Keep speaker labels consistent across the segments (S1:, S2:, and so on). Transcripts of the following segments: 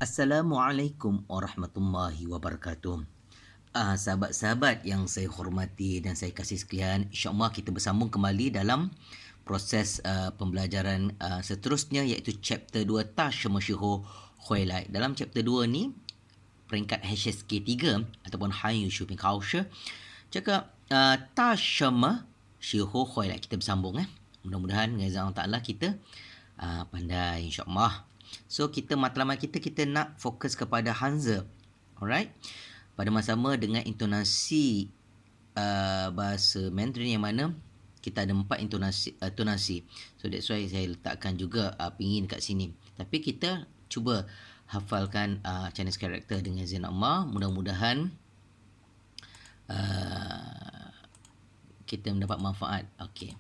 S1: Assalamualaikum warahmatullahi wabarakatuh. Sahabat-sahabat yang saya hormati dan saya kasih sekalian, insya-Allah kita bersambung kembali dalam proses pembelajaran seterusnya iaitu chapter 2 Tashmasyuhu Huailai. Dalam chapter 2 ni peringkat HSK 3 ataupun Hanyu Shopping Culture cakap Tashmasyuhu Huailai. Kita bersambung Mudah-mudahan dengan izin Allah Taala kita pandai insya-Allah. So matlamat kita nak fokus kepada Hanza. Alright. Pada masa sama dengan intonasi bahasa Mandarin yang mana kita ada 4 intonasi. So that's why saya letakkan juga pingin dekat sini. Tapi kita cuba hafalkan Chinese character dengan izin Allah. Mudah-mudahan kita mendapat manfaat. Okay.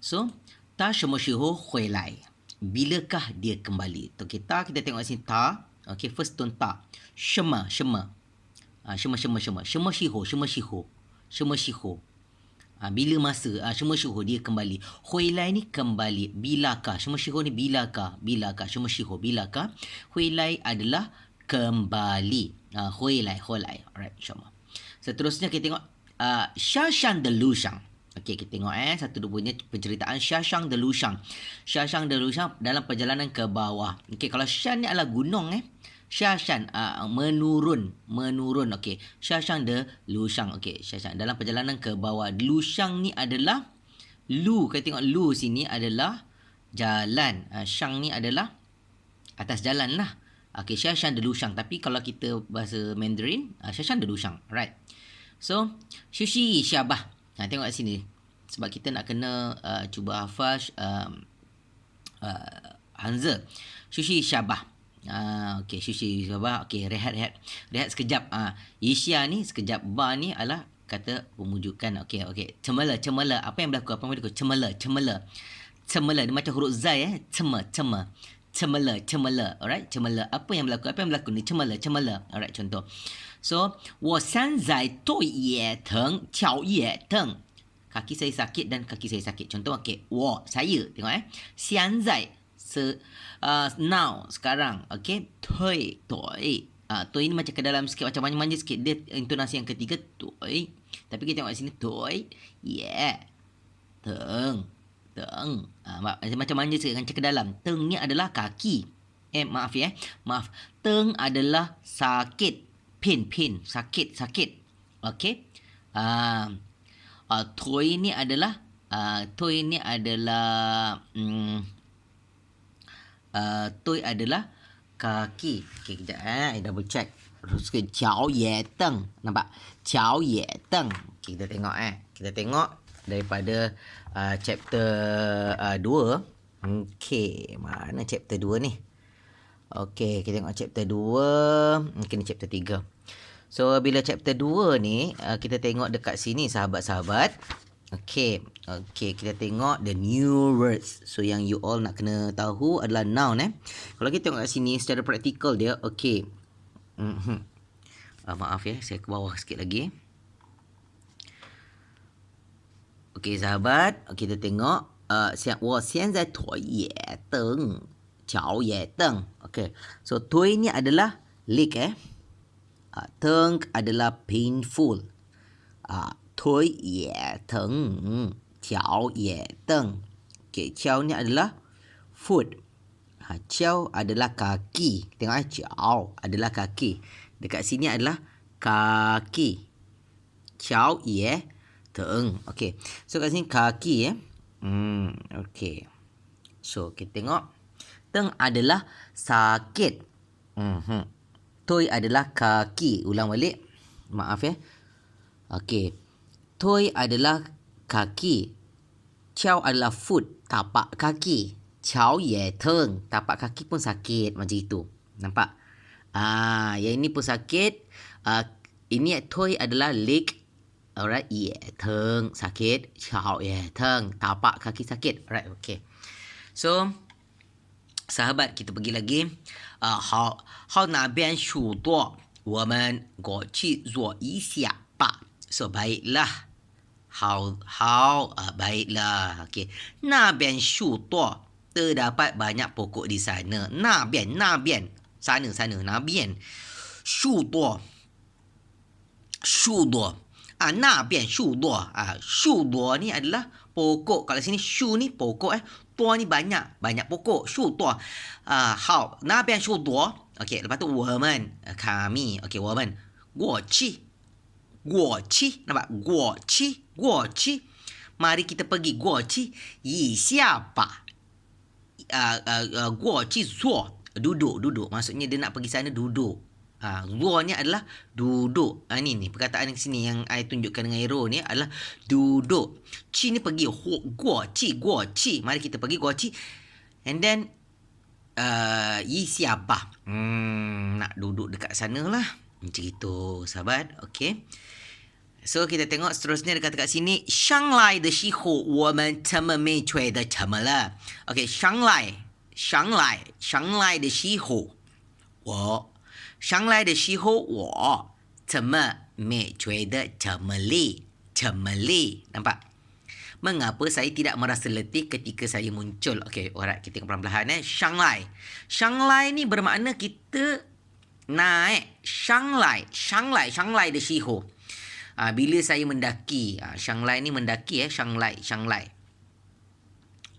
S1: So, ta shemo shiho huilai. Bilakah dia kembali? Okay, kita tengok sini ta. Okay, first tone ta. Shema. Shema shiho. Bila masa. Shema shiho dia kembali. Huilai ni kembali. Bilakah. Shema shiho ni bilakah. Shema shiho bilakah. Huilai adalah kembali. Huilai. Alright, insyaAllah. Seterusnya kita tengok Shashang de Lushang. Okey, kita tengok satu dua punya penceritaan Shashang de Lushang. Shashang de Lushang dalam perjalanan ke bawah. Okey, kalau Shan ni adalah gunung Shashan menurun. Okey, Shashang de Lushang. Okey, Shashang dalam perjalanan ke bawah. Lushang ni adalah lu. Kita tengok lu sini adalah jalan. Shang ni adalah atas jalan lah. Okey, Shashang de Lushang. Tapi kalau kita bahasa Mandarin, Shashang de Lushang. Right. So, Shushi Syabah. Tengok kat sini. Sebab kita nak kena cuba hafal Hanza. Shushi Syabah. Okey, Shushi Syabah. Okey, rehat sekejap. Isya ni sekejap. Ba ni adalah kata pemujukan. Okey. Cemela. Apa yang berlaku? Cemela. Dia macam huruf zai Cemela. Alright, cemela. Apa yang berlaku ni? Cemela. Alright, contoh. So, 我现在腿也疼，脚也疼. Kaki saya sakit dan kaki saya sakit. Contoh, okey. Saya. Tengok Xianzai. Now. Sekarang. Okey. Tui. Tui ni macam ke dalam sikit. Macam manja sikit. Dia intonasi yang ketiga. Tui. Tapi kita tengok kat sini. Tui. Teng. Macam manja sikit. Macam ke dalam. Teng ni adalah kaki. Maaf. Teng adalah sakit. Pin. Sakit. Okey. Toy ni adalah kaki. Okey, kejap double check. Terus ke Jiao Ye Teng. Nampak? Jiao Ye Teng. Okey, kita tengok Kita tengok daripada chapter 2. Okey, mana chapter 2 ni? Okey, kita tengok chapter 2. Mungkin ni chapter 3. So, bila chapter 2 ni, kita tengok dekat sini sahabat-sahabat. Okey, kita tengok the new words. So, yang you all nak kena tahu adalah noun Kalau kita tengok kat sini secara praktikal dia, okey. Maaf saya ke bawah sikit lagi. Okey, sahabat. Kita tengok. 我现在腿也疼，脚也疼. Okey. So, 腿 ni adalah leg Teng adalah painful. Tui ye teng. Jiao ye teng. Okay, jiao ni adalah foot. Jiao adalah kaki. Tengok jiao adalah kaki. Dekat sini adalah kaki. Jiao ye teng. Okay. So kat sini kaki Okay. So kita tengok. Teng adalah sakit. Toy adalah kaki. Ulang balik. Maaf Okey. Toy adalah kaki. Ciao adalah foot. Tapak kaki. Ciao ye teng. Tapak kaki pun sakit. Macam itu. Nampak? Yang ini pun sakit. Ini toy adalah leg. Alright. Ye teng. Sakit. Ciao ye teng. Tapak kaki sakit. Alright. Okay. So, sahabat, kita pergi lagi. 好那边许多，我们过去坐一下吧。So baiklah. Baiklah. Okey. 那边许多 terdapat banyak pokok di sana. 那边 Sana, na bian. Shu duo. Shu duo. Na bian shu duo. Shu duo ni adalah pokok. Kalau sini shu ni pokok Duo ni banyak. Banyak pokok. Shu duo. Hao. Na bian shu duo. Okey, lepas tu women. Kami. Okey, women. Guo qi. Guo qi. Nampak? Guo qi. Guo qi. Mari kita pergi. Guo qi. Yi xia ba. Guo qi zuo. Duduk. Maksudnya dia nak pergi sana duduk. Zuo ni adalah duduk. Ni perkataan yang sini yang I tunjukkan dengan arrow ni adalah duduk. Qi ni pergi. Guo qi. Mari kita pergi guo qi. And then yi xia ba. Nak duduk dekat sana lah. Macam itu, sahabat. Okay. So, kita tengok seterusnya dekat sini. Shanghai de shihu, women temen mei cui de cema le. Okay, Shanghai de shihu. Shanghai de shihu, temen mei cui de cema le. Nampak? Mengapa saya tidak merasa letih ketika saya muncul? Okay, alright. Kita tengok perlahan-lahan. Shanghai ni bermakna kita naik. Shanghai de shihu. Bila saya mendaki. Shanghai ni mendaki Shanghai.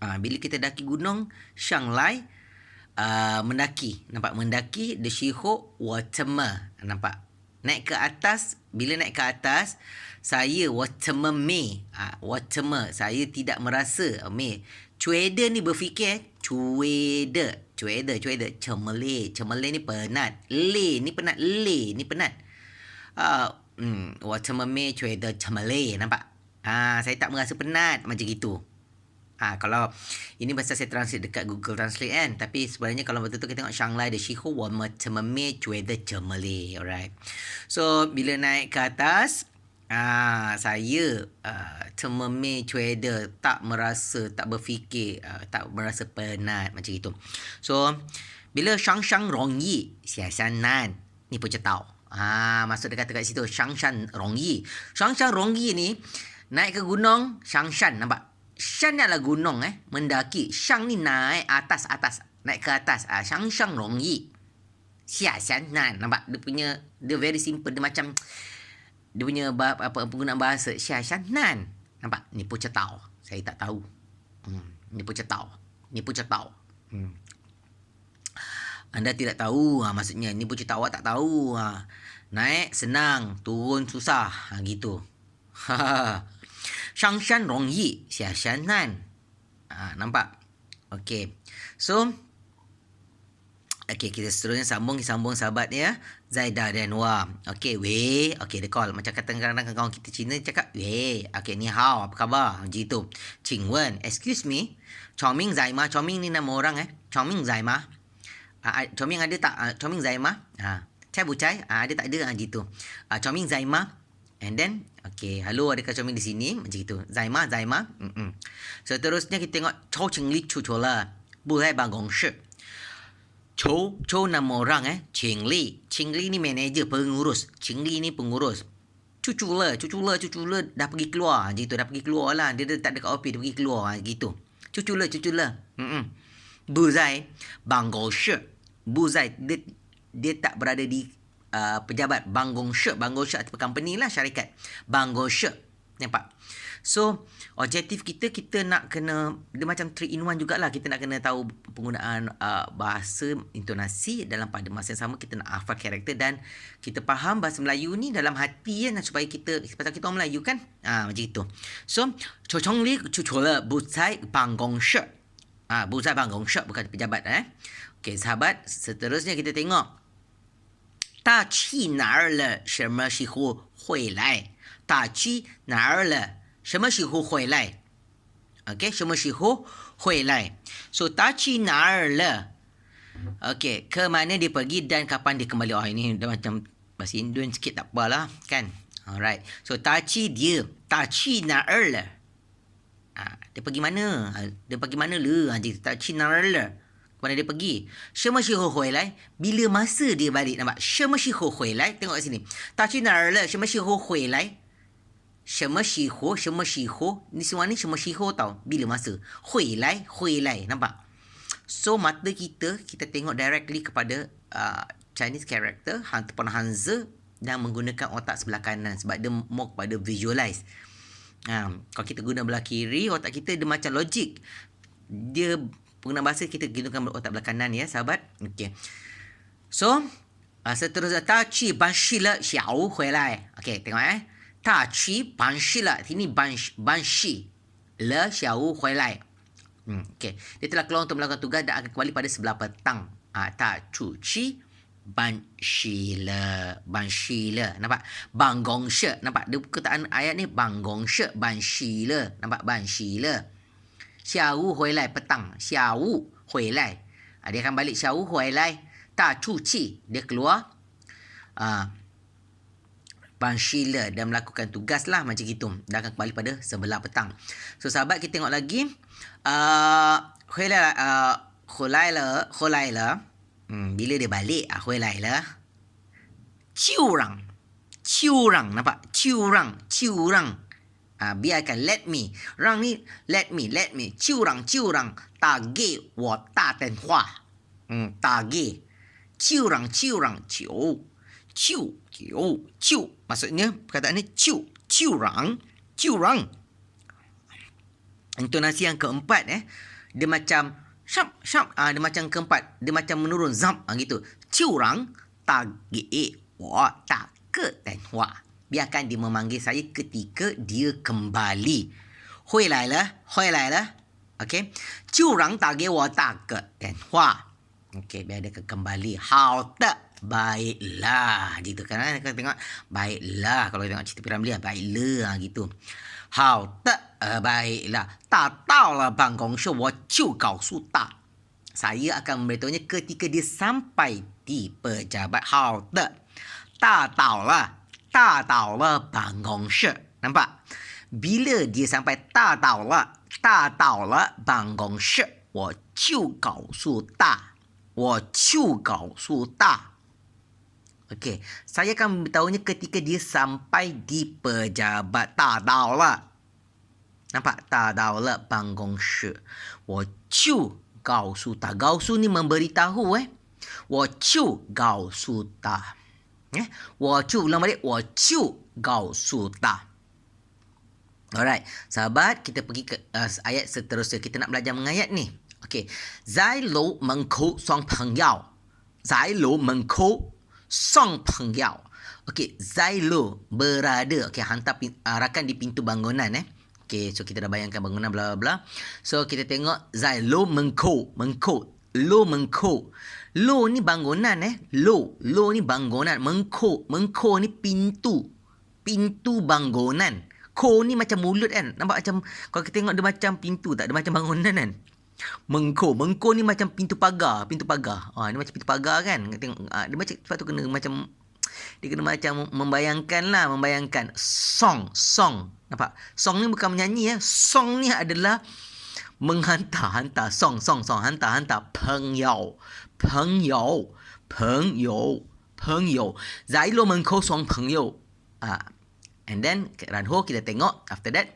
S1: Bila kita daki gunung, Shanghai mendaki. Nampak? Mendaki de shihu wa teme. Nampak? Naik ke atas. Bila naik ke atas, saya wateme me. Wateme. Saya tidak merasa me. Cueda ni berfikir. Cueda. Cemele ni penat. Le ni penat. Wateme me cueda cemele. Nampak? Saya tak merasa penat. Macam gitu. Kalau ini bahasa saya translate dekat Google Translate kan. Tapi sebenarnya kalau betul-betul kita tengok Shanghai de shihu wa me cueda cemele. Alright. So, bila naik ke atas, saya tememe cueda, tak berfikir, tak merasa penat macam itu. So, bila shang rongyi, xiaxian nan, ni pun cetau. Maksud dia kata kat situ shang rongyi. Shang rongyi ni naik ke gunung Shangshan, nampak? Shan ni adalah gunung mendaki. Shang ni naik atas, naik ke atas. Shang rongyi. Xiaxian nan, nampak? Dia very simple, dia macam dia punya penggunaan bahasa Xiaxian nan. Nampak? Ni pun cetau. Saya tak tahu. Ni pun cetau. Anda tidak tahu. Maksudnya ni pun cetau, awak tak tahu. Naik senang, turun susah. Gitu. Shangshan rongyi, Xiaxian nan. Nampak? Okey. So, kita seterusnya sambung sahabat ya. Zaida dan Wa. Okey, wei. Okey, dia call. Macam kadang-kadang kawan kita Cina cakap, wei. Okey, ni hao, apa khabar? Macam itu. Qing wen, excuse me. Chongming zaima. Chongming ni nama orang Chongming zaima. Chongming ada tak? Chongming zaima. Cai bu cai? Ada tak ada? Gitu. Chongming zaima. And then, hello, adakah Chongming di sini? Macam itu. Zaima. Seterusnya kita tengok Chou Qingli Chu le. Bu zai ban gong shi. Chou nama orang Qingli ni manager, pengurus. Qingli ni pengurus. Cucu le dah pergi keluar. Gitu, dah pergi keluar lah. Dia tak dekat office, dia pergi keluar. Gitu. Cucu le. Bu zai ban gong shi. Bu zai dia tak berada di pejabat. Banggong Shi atau company lah, syarikat. Banggong Shi. Nampak? So, objektif kita nak kena, dia macam 3 in 1 jugalah. Kita nak kena tahu penggunaan bahasa, intonasi dalam pada masa yang sama. Kita nak hafal karakter dan kita faham bahasa Melayu ni dalam hati supaya kita, pasal kita orang Melayu kan. Macam itu. So, Chong li cucula bucai banggong Shi. Bucai banggong Shi, bukan pejabat. Okey, sahabat. Seterusnya kita tengok. 大去哪儿了？什么时候回来？大去哪儿了？什么时候回来？ Okay, 什么时候回来？ So, 大去哪儿了？ Okay, ke mana dia pergi dan kapan dia kembali? Ini dah macam bahasa Indon sikit, tak apalah, kan? Alright. So, 大去哪儿了？ dia pergi mana? Dia pergi mana le? 大去哪儿了？ Mana dia pergi? 什么时候回来? Bila masa dia balik, nampak? 什么时候回来? Tengok kat sini. 他去哪儿了? 什么时候回来? 什么时候? Ni semua ni 什么时候 tau? Bila masa? 回来. Nampak? So mata kita tengok directly kepada Chinese character ataupun Hanzi dan menggunakan otak sebelah kanan sebab dia more kepada visualize. Kalau kita guna belah kiri, otak kita dia macam logik. Dia penggunaan bahasa kita gunakan otak belah kanan ya sahabat. Okey. So seterusnya ta qi ban shi le xiao hui lai. Okey, tengok ta qi ban shi le. Ini ban shi le xiao hui lai. Okey. Dia telah keluar untuk melakukan tugas dan akan kembali pada sebelah petang. Ta chu qi ban shi le. Ban shi le. Nampak? Ban gong she. Nampak? Dia perkataan ayat ni ban gong she. Ban shi le. Nampak? Ban shi le. Xiao hui lai petang. Xiao hui lai. Dia akan balik xiao hui lai. Ta chu qi. Dia keluar. Ban shi le. Dan melakukan tugas lah macam gitu. Dia akan kembali pada sebelah petang. So sahabat kita tengok lagi. Hui lai le. Bila dia balik, hui lai le. Ciu rang. Nampak? Ciu rang. Biarkan, let me. Rang ni, let me. Ciu rang. Ta ge, wo ta den hua. Ta ge. Ciu rang. Ciu. Maksudnya, perkataan ni ciu rang. Intonasi yang keempat dia macam syap. Dia macam keempat, dia macam menurun zam gitu. Ciu rang ta ge wo ta ke den hua. Biarkan dia memanggil saya ketika dia kembali. Hui lai le. Okey. Ciu rang ta ge wo ta ke den hua. Okey, biar dia kembali. Hao de. Baiklah. Gitu kan. Kita tengok. Baiklah. Kalau tengok cerita P.Ramlee. Baiklah. Gitu. Hao de. Baiklah. Ta dao le ban gong shi. Wo jiu gao su da. Saya akan memberitahunya ketika dia sampai di pejabat. Hao de. Ta dao le ban gong shi. Nampak? Bila dia sampai ta dao le ban gong shi. Wo jiu gao su da. Okey, saya akan memberitahunya ketika dia sampai di pejabat. Ta dao le. Nampak? Ta dao le ban gong shi. Wo jiu gao su da. Gao su ni memberitahu Wo jiu gao su da. Wo jiu ulang balik. Wo jiu gao su da. Alright, sahabat, kita pergi ke ayat seterusnya. Kita nak belajar mengayat ni. Okey, zai lo men kou song peng yao. Okey, zai lo berada. Okey, hantar rakan di pintu bangunan Okey, so kita dah bayangkan bangunan bla bla bla. So kita tengok zai lo men kou. Lo ni bangunan Lo ni bangunan. Men kou ni pintu bangunan. Ko ni macam mulut kan. Nampak macam, kalau kita tengok dia macam pintu tak? Dia macam bangunan kan. Mengko ni macam pintu pagar. Dia macam pintu pagar kan. Tengok, dia macam, sebab tu kena macam, dia kena macam membayangkan. Song. Nampak? Song ni bukan menyanyi Song ni adalah menghantar. Song. Hantar. Peng yao. Zai lo mengko song peng yao. And then,然后 kita tengok, after that,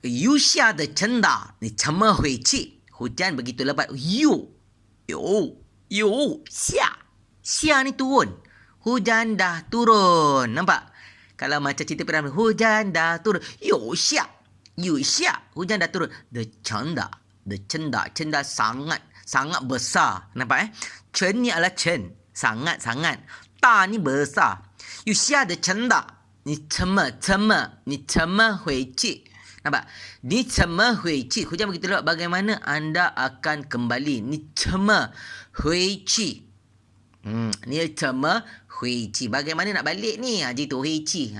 S1: 雨下的真大，你怎么回去？ Hujan begitu lebat. Xia ni turun. Hujan dah turun. Nampak? Kalau macam cerita P.Ramlee, hujan dah turun. 雨下. Hujan dah turun. The cenda sangat besar. Nampak Chen ni adalah Chen. Sangat. Da ni besar. 雨下的真大。你怎么回去？ Nampak? Ni cema hui ci. Hujan begitu lebat. Bagaimana anda akan kembali? Ni cema hui ci. Ni cema hui ci. Bagaimana nak balik ni? Gitu hui ci.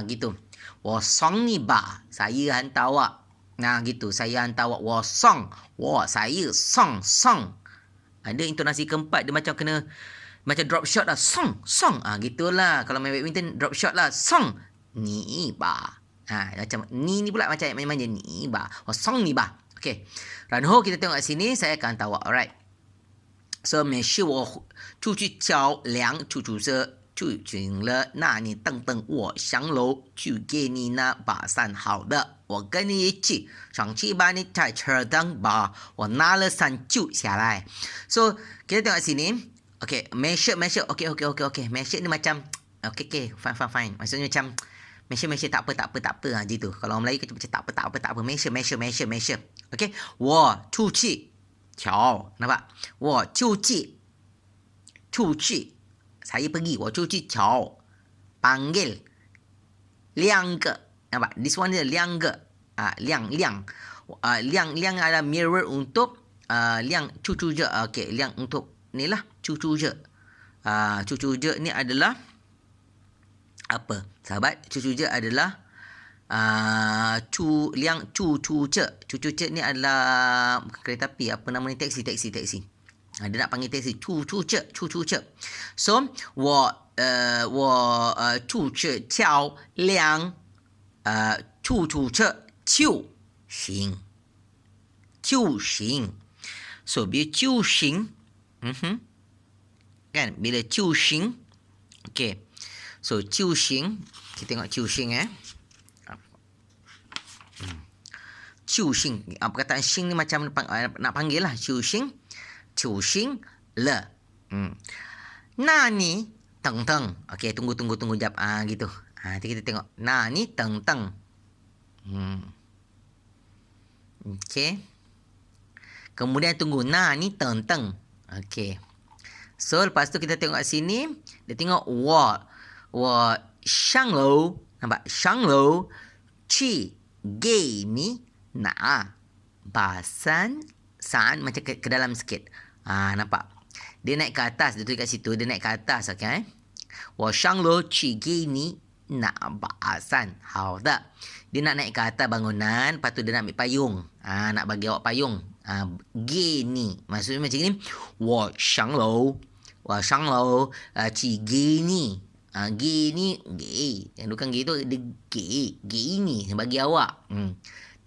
S1: Gitu. Wo song ni ba. Saya hantar awak. Gitu. Saya hantar awak. Wo song. Saya song. Ada intonasi keempat. Dia macam kena, macam drop shot lah. Song. Gitulah. Kalau main badminton, drop shot lah. Song. Ni ba. Macam ni pula macam main-main je. Ni ba. Song ni ba. Okay. Ranho kita tengok kat sini. Saya akan hantar awak. Alright. So, 每次我出去较量，出租车住行了，那你等等我上楼去给你那把伞。好的，我跟你一起上去把你踩车等吧。我拿了伞就下来。So, kita tengok sini. Okay, measure. Okay. Measure ni macam, okay, fine. Maksudnya macam, measure, tak apa. Ha, gitu. Kalau orang Melayu kata macam tak apa. Measure. Okay, 我出去瞧, nampak? 我出去. Saya pergi. 我出去瞧. Panggil. 两个. Nampak? This one is 两个. 亮. 亮 adalah mirror untuk 亮 cucu je. Okay, 亮 untuk ni lah. Cucu je. Cucu je ni adalah apa? Sahabat, cucu je adalah liang cucu je ni adalah bukan kereta api, apa nama ni, taksi. Dia nak panggil taksi, cucu je. So 我出去敲辆出租车就行。So bila 就行 kan, bila 就行 okay, so 就行, kita tengok 就行就行, perkataan 行 ni macam nak panggil lah. 就行了. Na ni teng. Okey, tunggu jap. Gitu. Nanti kita tengok. Na ni teng. Okey. Kemudian tunggu. Na ni teng. Okey. So lepas tu kita tengok kat sini, dia tengok 我上楼, nampak? 上楼去给你拿把伞macam ke dalam sikit. Nampak? Dia naik ke atas, dia tulis kat situ, dia naik ke atas, okey. 我上楼去给你拿把伞。好的. Dia nak naik ke atas bangunan, lepas tu dia nak ambil payung. Nak bagi awak payung. Ge ni. Maksudnya macam ni. 我上楼去给你. Ge ni, ge. Yang bukan ge tu, dia ge. Ge ni, bagi awak.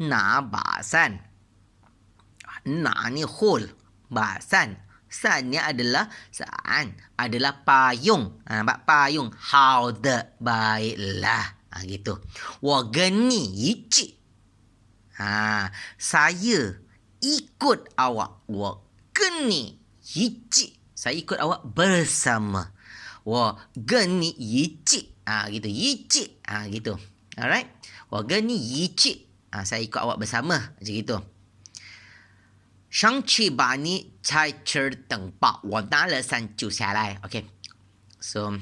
S1: Na ba san. Na ni hole. Ba san. San ni adalah payung. Nampak payung. 好的, baiklah. Gitu. 我跟你一起. Saya ikut awak. 我跟你一起. Saya ikut awak bersama. 我跟你一起. Gitu. 一起. Gitu. Alright. 我跟你一起. Saya ikut awak bersama. Macam gitu. 上去把你踩车等吧，我拿了伞就下来。Okay. So,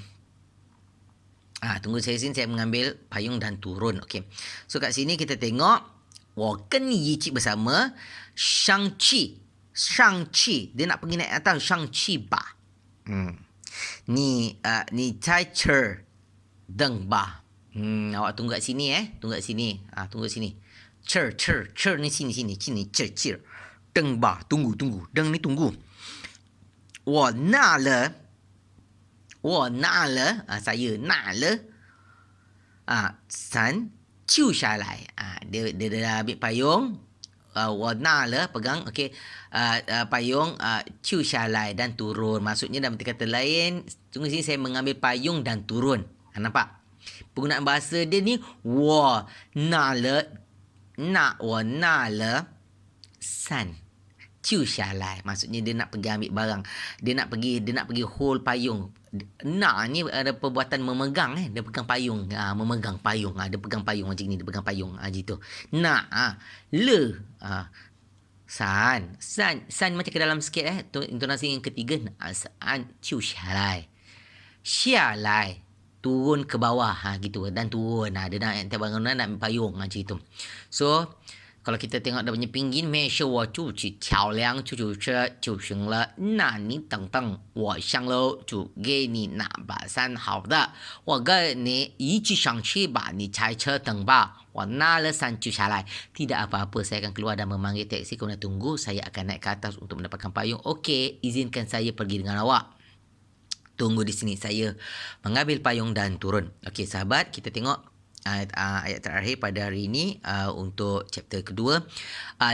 S1: tunggu saya sini, saya mengambil payung dan turun. Okay. So, kat sini kita tengok, 我跟你一起 bersama. 上去. Dia nak pergi naik atas. 上去吧。你踩车等吧。Awak tunggu kat sini Tunggu kat sini. Tunggu sini. 车 ni sini. 车。等吧, tunggu. 等你 tunggu. 我拿了 saya 拿了 伞 就下来. Dia dah ambil payung. 我拿了 pegang, okey. Payung 就下来 dan turun. Maksudnya dalam kata lain, tunggu sini, saya mengambil payung dan turun. Nampak? Penggunaan bahasa dia ni 我拿了伞就下来. Maksudnya dia nak pergi ambil barang. Dia nak pergi hold payung. Ni ada perbuatan memegang. Dia pegang payung. Memegang payung. Dia pegang payung macam ni. Dia pegang payung. Gitu. Le. San macam ke dalam sikit. Intonasi yang ketiga. San 就下来. 下来. Turun ke bawah. Gitu. Dan turun. Dia nak hantar bangunan, nak ambil payung. Macam itu. So, kalau kita tengok dia punya pinggir, 没事我就去桥梁出租车就行了，那你等等我上楼就给你拿把伞。好的，我跟你一起上去吧，你开车等吧，我拿了伞就下来。Tidak apa-apa, saya akan keluar dan memanggil taksi. Kemudian tunggu, saya akan naik ke atas untuk mendapatkan payung. Okey, izinkan saya pergi dengan awak. Tunggu di sini, saya mengambil payung dan turun. Okey sahabat, kita tengok ayat terakhir pada hari ini untuk chapter kedua.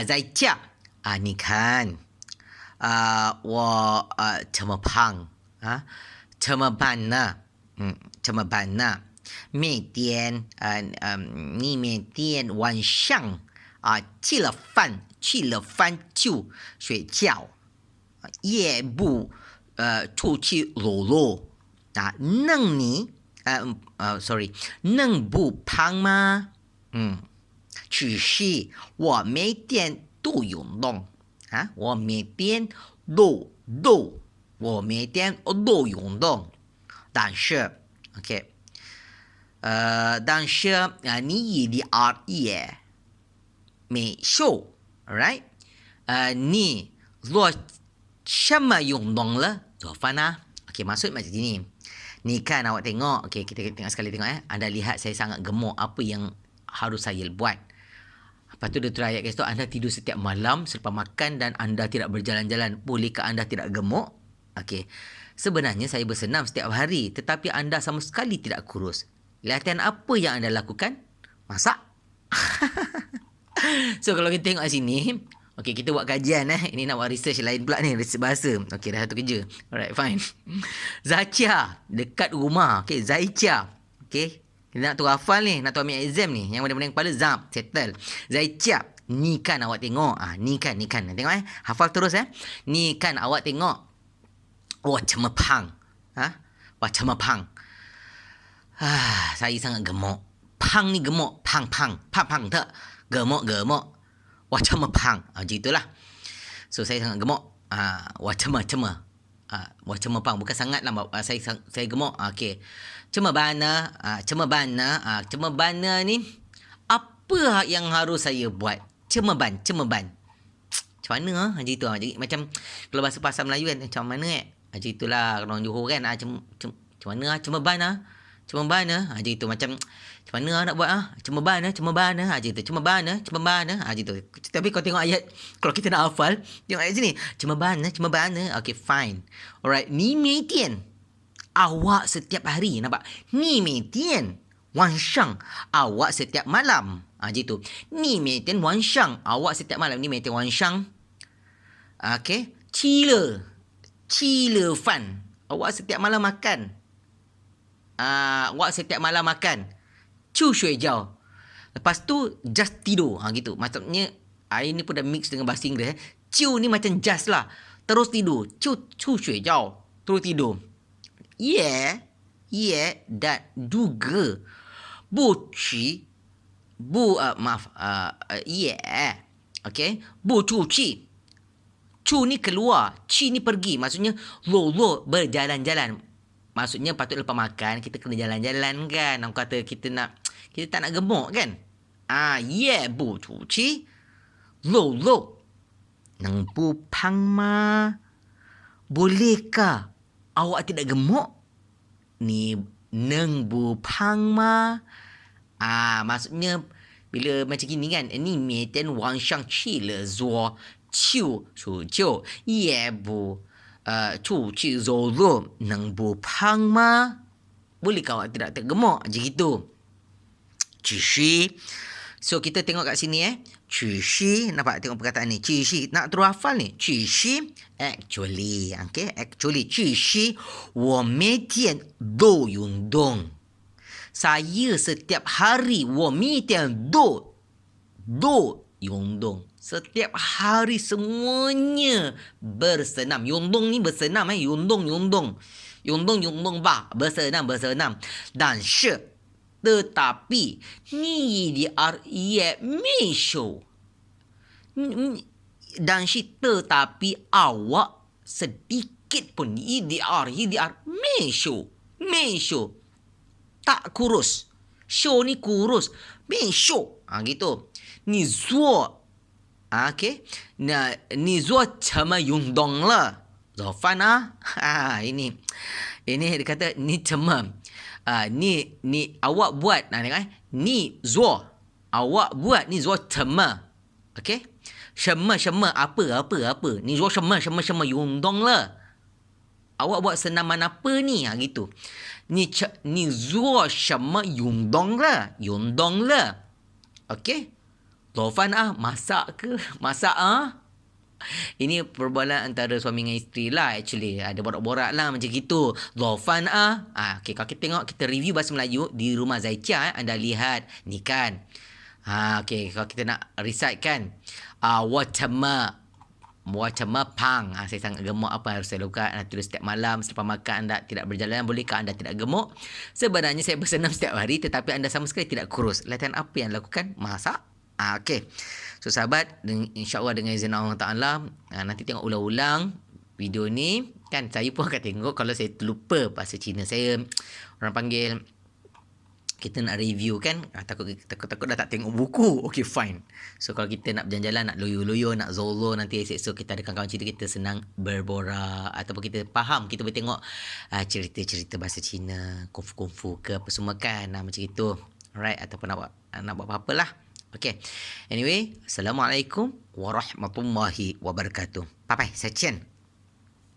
S1: 在家你看我这么胖怎么办呢怎么办呢？每天你每天晚上吃了饭就睡觉，也不出去走路啊，能不胖吗？其实我每天都运动啊，我每天都运动，但是 OK。但是你的熬夜没瘦 alright？你做什么运动了？Jawapan lah. Okey, maksud macam gini. Ni kan awak tengok. Okey, kita tengok sekali tengok Anda lihat saya sangat gemuk. Apa yang harus saya buat? Lepas tu dia terayat guys tu, anda tidur setiap malam selepas makan dan anda tidak berjalan-jalan. Bolehkah anda tidak gemuk? Okey. Sebenarnya saya bersenam setiap hari tetapi anda sama sekali tidak kurus. Latihan apa yang anda lakukan? Masak. So kalau kita tengok kat sini, okey kita buat kajian Ini nak buat research lain pula ni, research bahasa. Okey dah satu kerja. Alright, fine. Zacia dekat rumah. Okey, Zaicia. Okey. Kita nak tu hafal ni, nak tu ambil exam ni. Yang benda-benda kepala zap, settle. Zaicia, ni kan awak tengok. Ni kan. Tengok hafal terus Ni kan awak tengok. 我这么胖我这么胖 saya sangat gemuk. Pang ni gemuk. Pang tak. Gemuk. 我这么胖 macam itulah. So saya sangat gemuk. 我这么胖. Bukan sangat lah. Saya gemuk. Okay. 这么办呢? 这么办呢 ni apa yang harus saya buat? 这么办 macam mana macam itu. Jadi macam kalau bahasa pasar Melayu kan, macam mana macam itulah orang Johor kan. Macam mana macam mana macam itu. Macam mana nak buat macam mana macam itu. Macam mana macam itu. Tapi kau tengok ayat, kalau kita nak hafal, tengok ayat sini. Macam mana. Okay, fine. Alright, ni meitian. Awak setiap hari, nampak? Ni meitian. Wanshang, awak setiap malam. Macam itu. Ni meitian wanshang, awak setiap malam. Ni meitian wanshang. Okay. Cile fan. Awak setiap malam makan. Awak setiap malam makan. Cu shui jiao. Lepas tu just tidur. Gitu. Maksudnya ini pun dah mix dengan bahasa Inggeris. Cu ni macam just lah. Terus tidur. Cu shui jiao. Terus tidur. Yeah, dan juga okay. Bu cuci. Cu ni keluar, ci ni pergi. Maksudnya lo berjalan-jalan. Maksudnya patut lepas makan kita kena jalan-jalan kan. Orang kata kita tak nak gemuk kan. Bu cuci. Lo nang bu pang ma. Bolehkah awak tidak gemuk? Ni nang bu pang ma. Maksudnya bila macam gini kan. Ni meiten wang shang qi le zuo. 出就也不出去走路能不胖吗 Bolehkah awak tidak tergemuk? Macam gitu. Cishi. So kita tengok kat sini Cishi. Nampak tengok perkataan ni. Cishi. Nak terus hafal ni. Cishi. Actually. Okay. Actually. Cishi. 我每天都运动. Saya setiap hari. 我每天都运动. Setiap hari semuanya bersenam. Yundong ni bersenam Yundong ba. Bersenam. Dan tetapi ni ye me show. Dan tetapi awak sedikit pun EDR me show. Tak kurus. Show ni kurus. Me show. Gitu. Ni zuo. Okay. Nah, ni zuo cama yundong lah. Zofan ini dia kata ni cama. Ni awak buat. Ni zuo. Awak buat ni zuo cama. Okay. Shema apa. Ni zuo shema yundong lah. Awak buat senaman apa ni? Gitu. Ni zuo shema yundong lah. Okay. Zofan masak ke? Masak Ini perbualan antara suami dengan isteri lah actually. Ada borak-borak lah macam gitu. Dhofan ah. Okay, kalau kita tengok, kita review bahasa Melayu di rumah Zaicha. Anda lihat ni kan. Okay, kalau kita nak recite kan. Wacama pang. Saya sangat gemuk, apa yang harus saya lakukan? Anda tulis setiap malam selepas makan. Anda tidak berjalan, bolehkah anda tidak gemuk? Sebenarnya saya bersenam setiap hari, tetapi anda sama sekali tidak kurus. Latihan apa yang lakukan? Masak. Okay. So sahabat, insyaAllah dengan izin Allah Ta'ala, nanti tengok ulang-ulang video ni. Kan saya pun akan tengok kalau saya terlupa bahasa Cina saya. Orang panggil, kita nak review kan, takut dah tak tengok buku. Okay, fine. So kalau kita nak berjalan-jalan, nak loyo-loyo, nak zolo, nanti esok kita ada kawan-kawan cerita, kita senang berborak, ataupun kita faham, kita boleh tengok cerita-cerita bahasa Cina, kungfu-kungfu ke apa semua kan, macam itu. Alright, ataupun nak buat apa-apa lah. Okay, anyway, Assalamualaikum warahmatullahi wabarakatuh. Bye-bye, 再见。